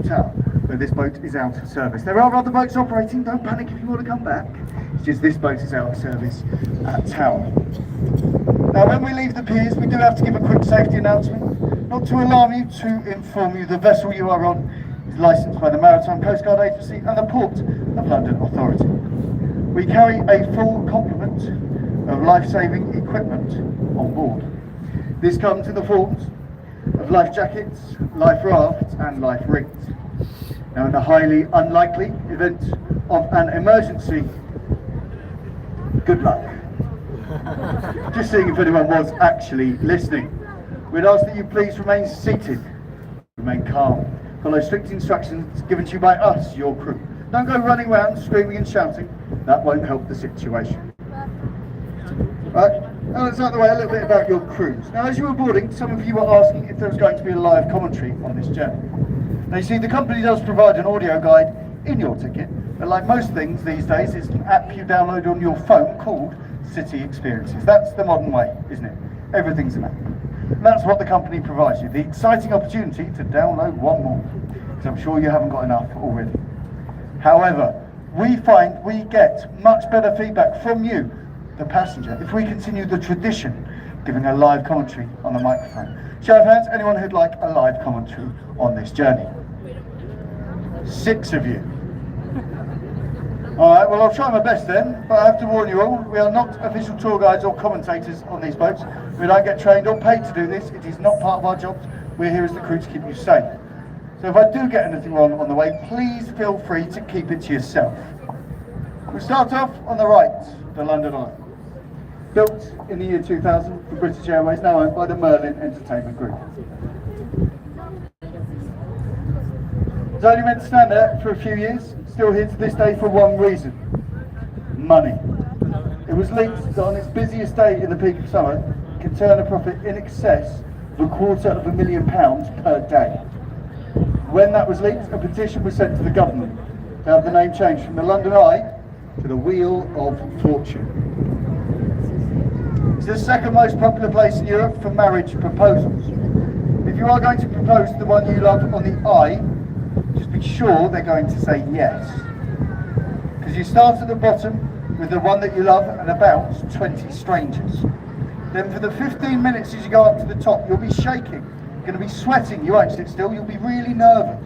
tower, but this boat is out of service. There are other boats operating, don't panic if you want to come back. It's just this boat is out of service at tower. Now when we leave the piers, we do have to give a quick safety announcement. Not to alarm you, to inform you the vessel you are on is licensed by the Maritime Coast Guard Agency and the Port of London Authority. We carry a full complement of life-saving equipment on board. This comes in the forms of life jackets, life rafts and life rings. Now in the highly unlikely event of an emergency, good luck. Just seeing if anyone was actually listening. We'd ask that you please remain seated, remain calm, follow strict instructions given to you by us, your crew. Don't go running around screaming and shouting, that won't help the situation. Right, now let's out of the way a little bit about your cruise. Now as you were boarding, some of you were asking if there was going to be a live commentary on this journey. Now you see, the company does provide an audio guide in your ticket, but like most things these days, it's an app you download on your phone called City Experiences. That's the modern way, isn't it? Everything's an app. And that's what the company provides you, the exciting opportunity to download one more, because I'm sure you haven't got enough already. However, we find we get much better feedback from you, the passenger, if we continue the tradition of giving a live commentary on the microphone. Show of hands, anyone who'd like a live commentary on this journey? 6 of you. Alright, well I'll try my best then, but I have to warn you all, we are not official tour guides or commentators on these boats. We don't get trained or paid to do this, it is not part of our jobs. We're here as the crew to keep you safe. So if I do get anything wrong on the way, please feel free to keep it to yourself. We'll start off on the right, the London Eye. Built in the year 2000 for British Airways, now owned by the Merlin Entertainment Group. It's only meant to stand there for a few years, still here to this day for one reason: money. It was leaked that on its busiest day in the peak of summer, it could turn a profit in excess of £250,000 per day. When that was leaked, a petition was sent to the government to have the name changed from the London Eye to the Wheel of Fortune. It's the second most popular place in Europe for marriage proposals. If you are going to propose to the one you love on the Eye, just be sure they're going to say yes. Because you start at the bottom with the one that you love and about 20 strangers. Then for the 15 minutes as you go up to the top, you'll be shaking. You're going to be sweating, you won't sit still, you'll be really nervous.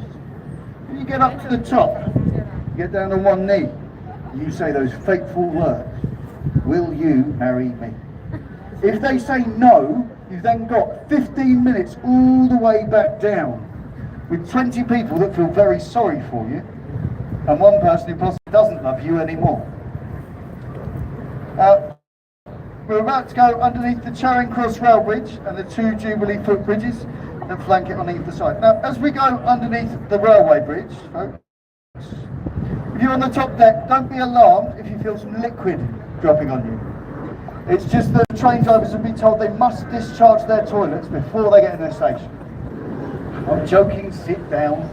When you get up to the top, you get down on one knee, you say those fateful words: will you marry me? If they say no, you've then got 15 minutes all the way back down with 20 people that feel very sorry for you and one person who possibly doesn't love you anymore. We're about to go underneath the Charing Cross Rail Bridge and the 2 Jubilee footbridges that flank it on either side. Now, as we go underneath the railway bridge, folks, if you're on the top deck, don't be alarmed if you feel some liquid dropping on you. It's just that train drivers have been told they must discharge their toilets before they get in their station. I'm joking, sit down.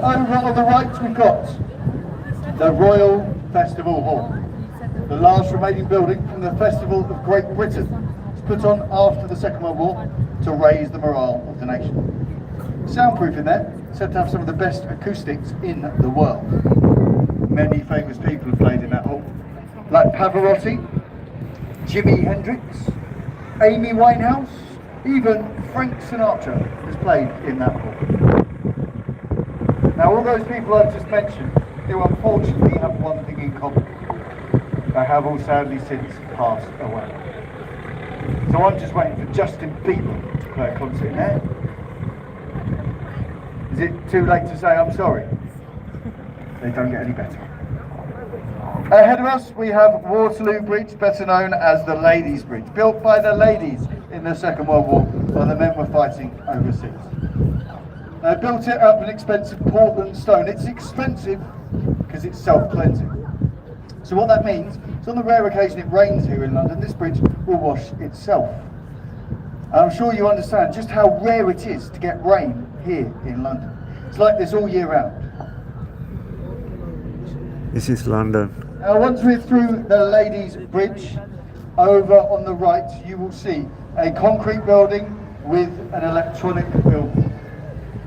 Over on the right we've got the Royal Festival Hall, the last remaining building from the Festival of Great Britain. It's put on after the Second World War to raise the morale of the nation. Soundproof in there, said to have some of the best acoustics in the world. Many famous people have played in that hall, like Pavarotti, Jimi Hendrix, Amy Winehouse, even Frank Sinatra has played in that hall. Now all those people I've just mentioned do unfortunately have one thing in common: they have all sadly since passed away. So I'm just waiting for Justin Bieber to play a concert in there. Is it too late to say I'm sorry? They don't get any better. Ahead of us we have Waterloo Bridge, better known as the Ladies' Bridge, built by the ladies in the Second World War while the men were fighting overseas. They built it up in expensive Portland stone. It's expensive because it's self-cleansing. So what that means is on the rare occasion it rains here in London, this bridge will wash itself. I'm sure you understand just how rare it is to get rain here in London. It's like this all year round. This is London. Now once we're through the Ladies' Bridge, over on the right you will see a concrete building with an electronic building.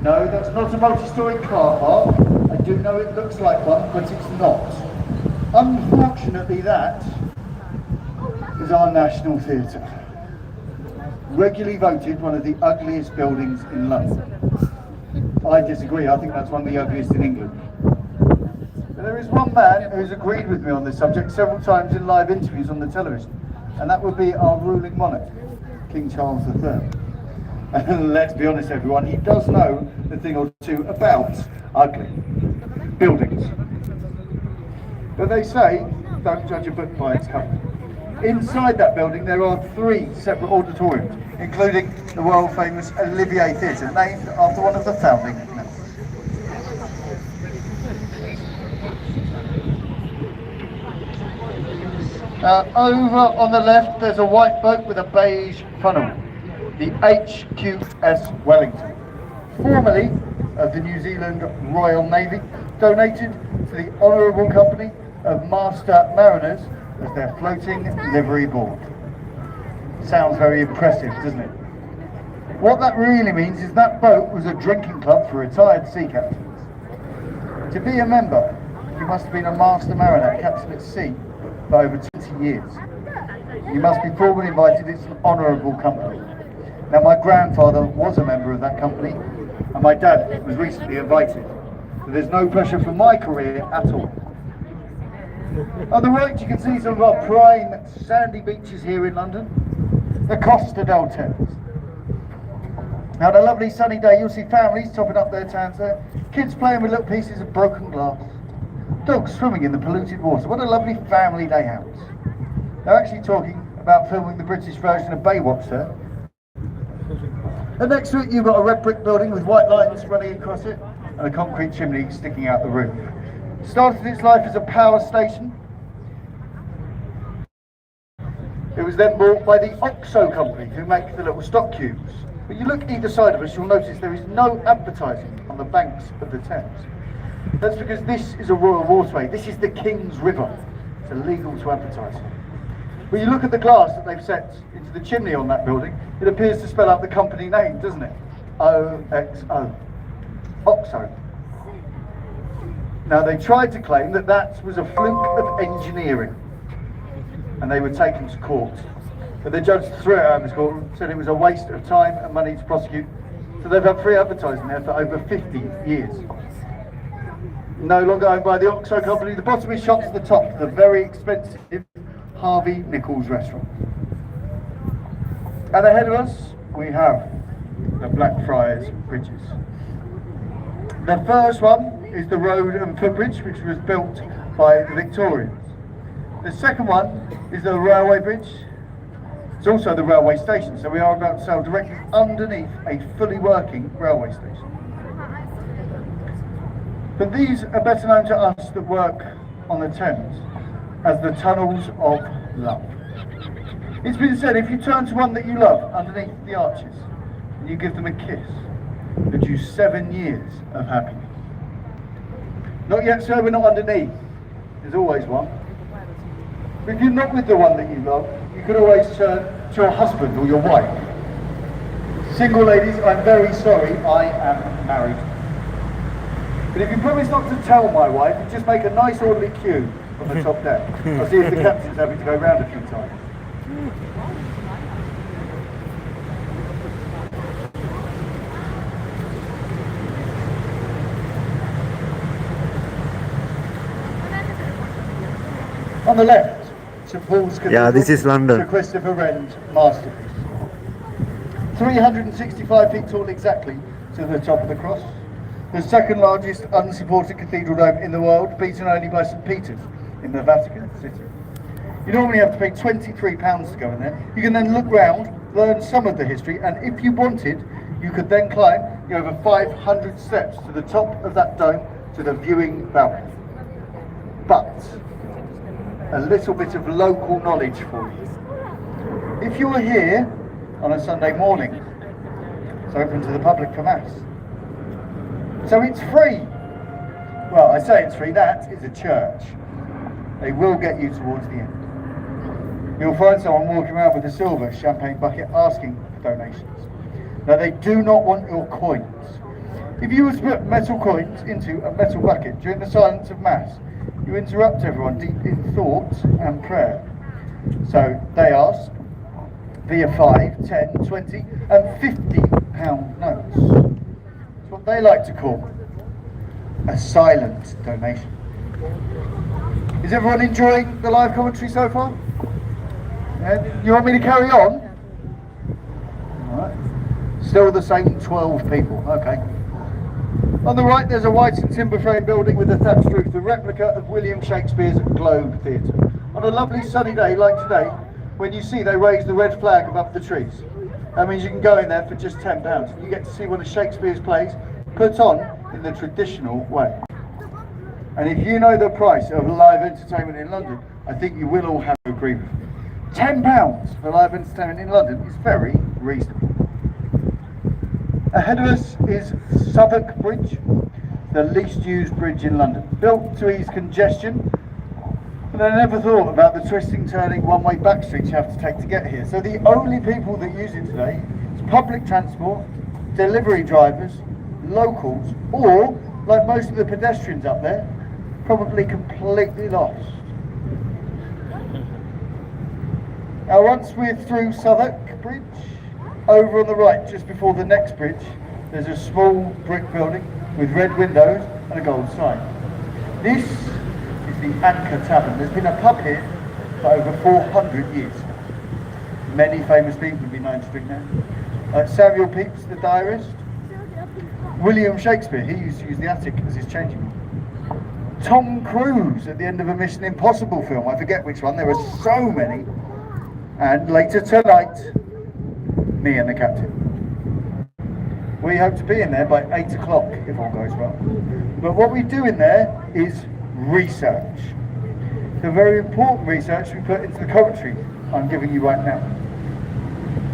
No, that's not a multi-storey car park. I do know it looks like one, but it's not. Unfortunately, that is our National Theatre. Regularly voted one of the ugliest buildings in London. I disagree, I think that's one of the ugliest in England. But there is one man who's agreed with me on this subject several times in live interviews on the television, and that would be our ruling monarch, King Charles III. And let's be honest everyone, he does know a thing or two about ugly buildings. But they say, don't judge a book by its cover. Inside that building there are 3 separate auditoriums, including the world famous Olivier Theatre, named after one of the founding members. Over on the left there's a white boat with a beige funnel, the HQS Wellington, formerly of the New Zealand Royal Navy, donated to the Honourable Company of Master Mariners as their floating livery board. Sounds very impressive, doesn't it? What that really means is that boat was a drinking club for retired sea captains. To be a member, you must have been a Master Mariner, captain at sea, for over 20 years. You must be formally invited. It's an honourable company. Now my grandfather was a member of that company and my dad was recently invited. So there's no pressure for my career at all. On the right you can see some of our prime sandy beaches here in London, the Costa del Thames. Now on a lovely sunny day you'll see families topping up their tans there, kids playing with little pieces of broken glass, dogs swimming in the polluted water. What a lovely family day out. They're actually talking about filming the British version of Baywatch there. And next to it you've got a red brick building with white lines running across it and a concrete chimney sticking out the roof. It started its life as a power station. It was then bought by the Oxo company who make the little stock cubes. But you look either side of us, you'll notice there is no advertising on the banks of the Thames. That's because this is a royal waterway. This is the King's River. It's illegal to advertise. When you look at the glass that they've set into the chimney on that building, it appears to spell out the company name, doesn't it? OXO. Oxo. Now they tried to claim that that was a fluke of engineering and they were taken to court. But the judge threw it out of his court and said it was a waste of time and money to prosecute. So they've had free advertising there for over 50 years. No longer owned by the Oxo company. The bottom is shot to the top, the very expensive Harvey Nichols restaurant. And ahead of us we have the Blackfriars bridges. The first one is the road and footbridge, which was built by the Victorians. The second one is the railway bridge. It's also the railway station, so we are about to sail directly underneath a fully working railway station. But these are better known to us that work on the Thames as the tunnels of love. It's been said if you turn to one that you love underneath the arches and you give them a kiss, that you 7 years of happiness. Not yet, sir, we're not underneath. There's always one. But if you're not with the one that you love, you could always turn to your husband or your wife. Single ladies, I'm very sorry, I am married. But if you promise not to tell my wife, and just make a nice orderly queue on the top deck, I'll see if the captain's having to go round a few times. On the left, St Paul's Cathedral. Yeah, this is London. Sir Christopher Wren's masterpiece. 365 feet tall exactly to the top of the cross. The second largest unsupported cathedral dome in the world, beaten only by St Peter's in the Vatican City. You normally have to pay £23 to go in there. You can then look round, learn some of the history, and if you wanted, you could then climb the over 500 steps to the top of that dome to the viewing balcony. But a little bit of local knowledge for you. If you're here on a Sunday morning. It's open to the public for Mass. So it's free. Well, I say it's free, that is a church. They will get you towards the end. You'll find someone walking around with a silver champagne bucket asking for donations. Now, they do not want your coins. If you were to put metal coins into a metal bucket during the silence of Mass, you interrupt everyone deep in thought and prayer. So they ask via 5, 10, 20 and £50 notes. It's what they like to call a silent donation. Is everyone enjoying the live commentary so far? Yeah? You want me to carry on? Alright. Still the same 12 people, okay. On the right there's a white and timber frame building with a thatched roof, the replica of William Shakespeare's Globe Theatre. On a lovely sunny day like today, when you see they raise the red flag above the trees, that means you can go in there for just £10. You get to see one of Shakespeare's plays put on in the traditional way. And if you know the price of live entertainment in London, I think you will all have to agree with me. £10 for live entertainment in London is very reasonable. Ahead of us is Southwark Bridge, the least used bridge in London. Built to ease congestion, and I never thought about the twisting, turning, one-way back streets you have to take to get here. So the only people that use it today is public transport, delivery drivers, locals, or, like most of the pedestrians up there, probably completely lost. Now once we're through Southwark Bridge, over on the right, just before the next bridge, there's a small brick building with red windows and a gold sign. This is the Anchor Tavern. There's been a pub here for over 400 years. Many famous people have been known to drink there. Samuel Pepys, the diarist. William Shakespeare, he used to use the attic as his changing room. Tom Cruise at the end of a Mission Impossible film, I forget which one, there were so many. And later tonight, me and the captain. We hope to be in there by 8 o'clock if all goes well. But what we do in there is research. The very important research we put into the commentary I'm giving you right now.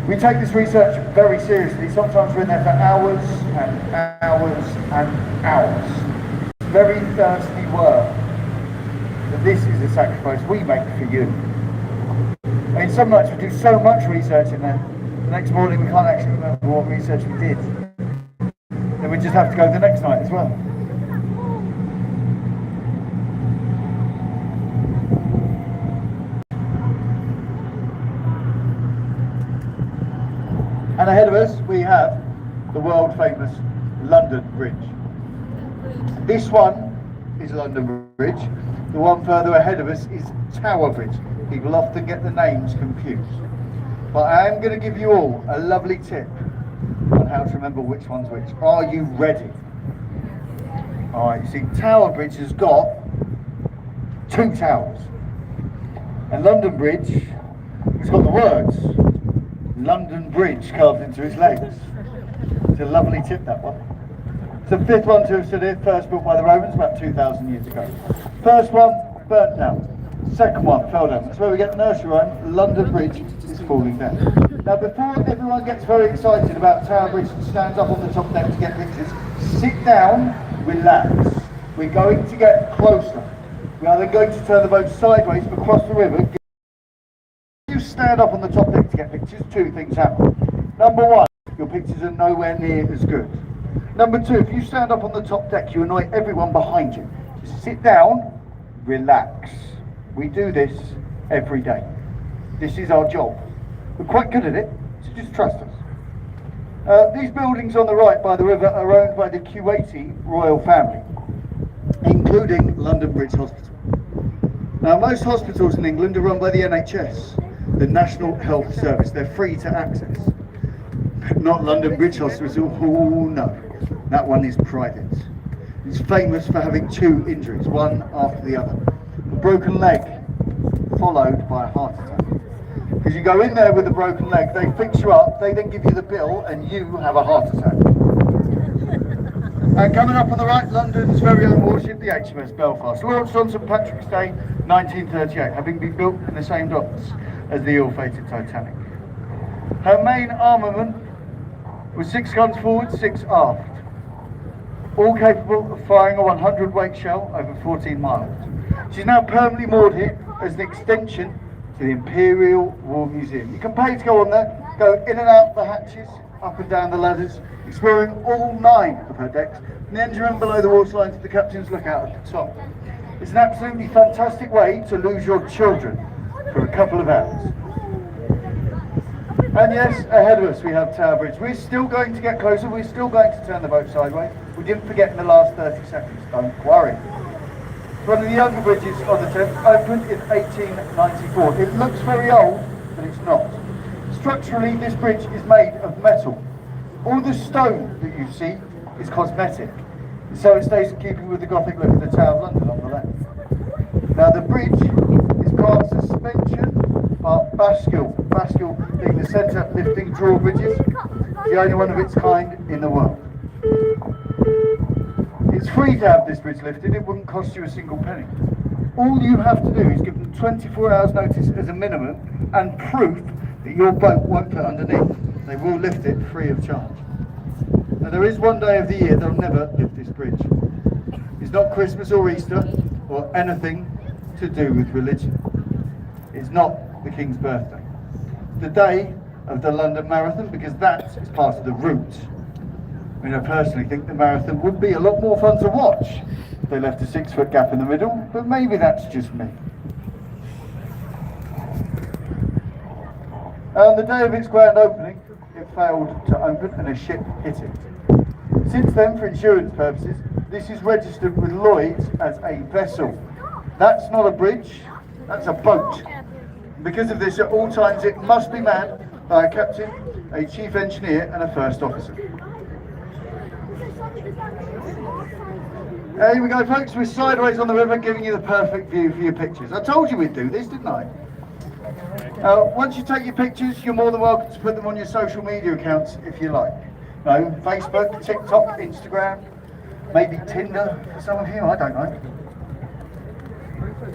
We take this research very seriously. Sometimes we're in there for hours and hours and hours. It's very thirsty work. But this is a sacrifice we make for you. I mean, some nights we do so much research in there, the next morning we can't actually remember what research we did. Then we just have to go the next night as well. And ahead of us we have the world famous London Bridge. This one is London Bridge. The one further ahead of us is Tower Bridge. People often get the names confused. But I am going to give you all a lovely tip on how to remember which one's which. Are you ready? Alright, you see, Tower Bridge has got 2 towers. And London Bridge has got the words London Bridge carved into its legs. It's a lovely tip, that one. It's the 5th one to have stood here, first built by the Romans about 2,000 years ago. First one, burnt down. Second one, fell down. That's where we get the nursery rhyme, London Bridge is falling down. Now before everyone gets very excited about Tower Bridge and stands up on the top deck to get pictures, sit down, relax. We're going to get closer. We are then going to turn the boat sideways across the river. If you stand up on the top deck to get pictures, 2 things happen. Number 1, your pictures are nowhere near as good. Number 2, if you stand up on the top deck, you annoy everyone behind you. Just sit down, relax. We do this every day. This is our job. We're quite good at it, so just trust us. These buildings on the right by the river are owned by the Kuwaiti royal family, including London Bridge Hospital. Now, most hospitals in England are run by the NHS, the National Health Service. They're free to access. But not London Bridge Hospital. Oh no, that one is private. It's famous for having 2 injuries, one after the other. A broken leg, followed by a heart attack. Because you go in there with a broken leg, they fix you up, they then give you the bill, and you have a heart attack. And coming up on the right, London's very own warship, the HMS Belfast, launched on St Patrick's Day, 1938, having been built in the same docks as the ill-fated Titanic. Her main armament was 6 guns forward, 6 aft, all capable of firing a 100 weight shell over 14 miles. She's now permanently moored here as an extension to the Imperial War Museum. You can pay to go on there, go in and out the hatches, up and down the ladders, exploring all 9 of her decks, and the engine room below the waterline to the captain's lookout at the top. It's an absolutely fantastic way to lose your children for a couple of hours. And yes, ahead of us we have Tower Bridge. We're still going to get closer, we're still going to turn the boat sideways. We didn't forget in the last 30 seconds, don't worry. One of the younger bridges on the Thames, opened in 1894. It looks very old, but it's not. Structurally, this bridge is made of metal. All the stone that you see is cosmetic, so it stays in keeping with the Gothic look of the Tower of London on the left. Now the bridge is part suspension, part bascule. Bascule being the centre lifting drawbridges, the only one of its kind in the world. It's free to have this bridge lifted, it wouldn't cost you a single penny. All you have to do is give them 24 hours notice as a minimum and proof that your boat won't fit underneath. They will lift it free of charge. Now there is one day of the year they'll never lift this bridge. It's not Christmas or Easter or anything to do with religion. It's not the King's birthday. The day of the London Marathon, because that is part of the route. I mean, I personally think the marathon would be a lot more fun to watch if they left a 6-foot gap in the middle, but maybe that's just me. On the day of its grand opening, it failed to open and a ship hit it. Since then, for insurance purposes, this is registered with Lloyd's as a vessel. That's not a bridge, that's a boat. Because of this, at all times it must be manned by a captain, a chief engineer and a first officer. Here we go, folks, we're sideways on the river giving you the perfect view for your pictures. I told you we'd do this, didn't I? Once you take your pictures, you're more than welcome to put them on your social media accounts if you like. No, Facebook, TikTok, Instagram, maybe Tinder for some of you, I don't know.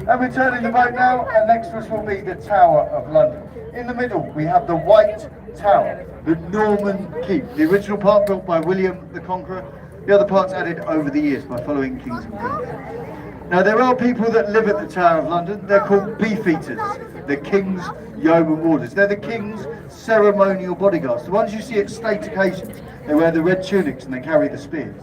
And we're turning the boat now, and next to us will be the Tower of London. In the middle, we have the White Tower, the Norman Keep, the original part built by William the Conqueror, the other parts added over the years by following kings and queens. Now there are people that live at the Tower of London, they're called beefeaters, the King's Yeoman Warders. They're the King's ceremonial bodyguards, the ones you see at state occasions. They wear the red tunics and they carry the spears.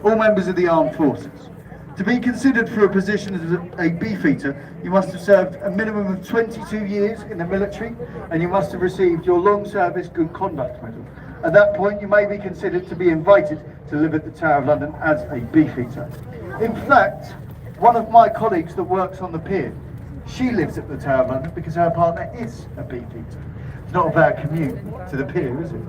All members of the armed forces. To be considered for a position as a beefeater, you must have served a minimum of 22 years in the military and you must have received your long service good conduct medal. At that point you may be considered to be invited to live at the Tower of London as a beefeater. In fact, one of my colleagues that works on the pier, she lives at the Tower of London because her partner is a beefeater. It's not a bad commute to the pier, is it?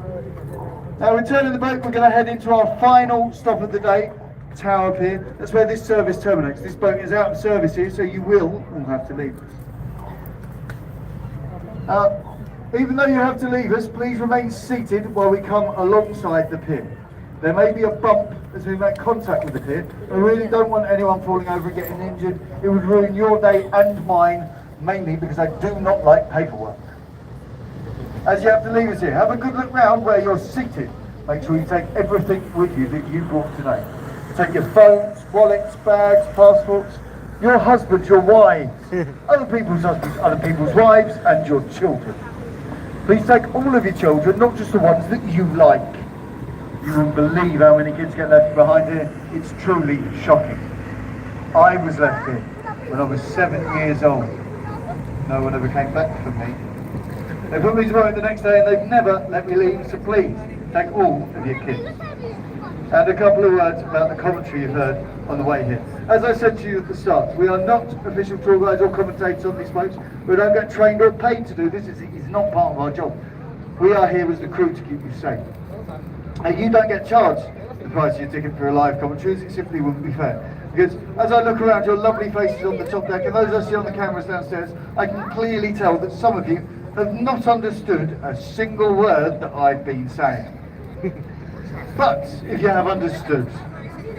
Now returning the boat, we're going to head into our final stop of the day, Tower Pier. That's where this service terminates. This boat is out of service here, so you will all have to leave us. Even though you have to leave us, please remain seated while we come alongside the pier. There may be a bump as we make contact with the pier. I really don't want anyone falling over and getting injured. It would ruin your day and mine, mainly because I do not like paperwork. As you have to leave us here, have a good look round where you're seated. Make sure you take everything with you that you brought today. Take your phones, wallets, bags, passports, your husbands, your wives, other people's husbands, other people's wives, and your children. Please take all of your children, not just the ones that you like. You won't believe how many kids get left behind here. It's truly shocking. I was left here when I was 7 years old. No one ever came back for me. They put me to work the next day and they've never let me leave, so please take all of your kids. And a couple of words about the commentary you've heard on the way here. As I said to you at the start, we are not official tour guides or commentators on these boats. We don't get trained or paid to do this. It's not part of our job. We are here as the crew to keep you safe. And you don't get charged the price of your ticket for a live commentary, it simply wouldn't be fair. Because as I look around your lovely faces on the top deck and those I see on the cameras downstairs, I can clearly tell that some of you have not understood a single word that I've been saying. But if you have understood,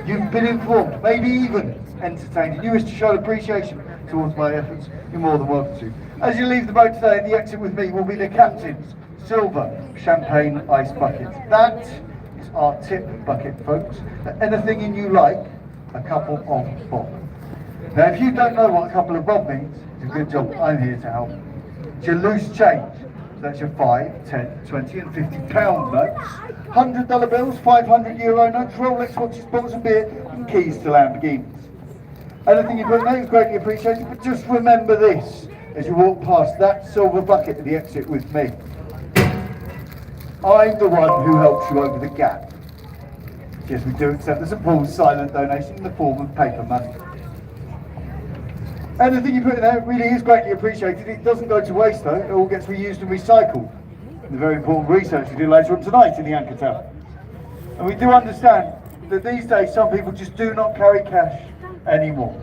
you've been informed, maybe even entertained, and you wish to show appreciation towards my efforts, you're more than welcome to. As you leave the boat today, the exit with me will be the captain's silver champagne ice bucket. That is our tip bucket, folks. Anything in you like, a couple of bob. Now, if you don't know what a couple of bob means, it's a good job I'm here to help. It's your loose change. So that's your 5, 10, 20 and 50 pound notes, $100 bills, 500 euro notes, Rolex watches, bottles of beer and keys to Lamborghinis. Anything you put in there is greatly appreciated, but just remember this as you walk past that silver bucket at the exit with me. I'm the one who helps you over the gap. Yes, we do accept the St Paul's silent donation in the form of paper money. Anything you put in there really is greatly appreciated. It doesn't go to waste though, it all gets reused and recycled. The very important research we do later on tonight in the Anchor Tower. And we do understand that these days some people just do not carry cash anymore.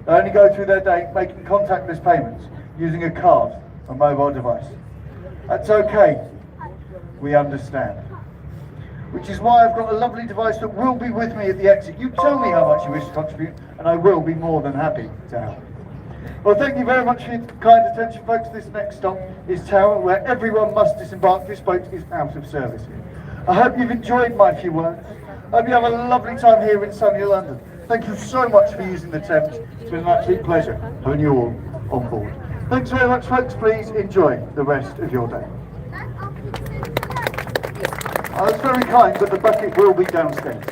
They only go through their day making contactless payments using a card or mobile device. That's okay, we understand. Which is why I've got a lovely device that will be with me at the exit. You tell me how much you wish to contribute and I will be more than happy to help. Well, thank you very much for your kind attention, folks. This next stop is Tower, where everyone must disembark. This boat is out of service here. I hope you've enjoyed my few words. I hope you have a lovely time here in sunny London. Thank you so much for using the Thames. It's been an absolute pleasure having you all on board. Thanks very much, folks. Please enjoy the rest of your day. That's very kind, but the bucket will be downstairs.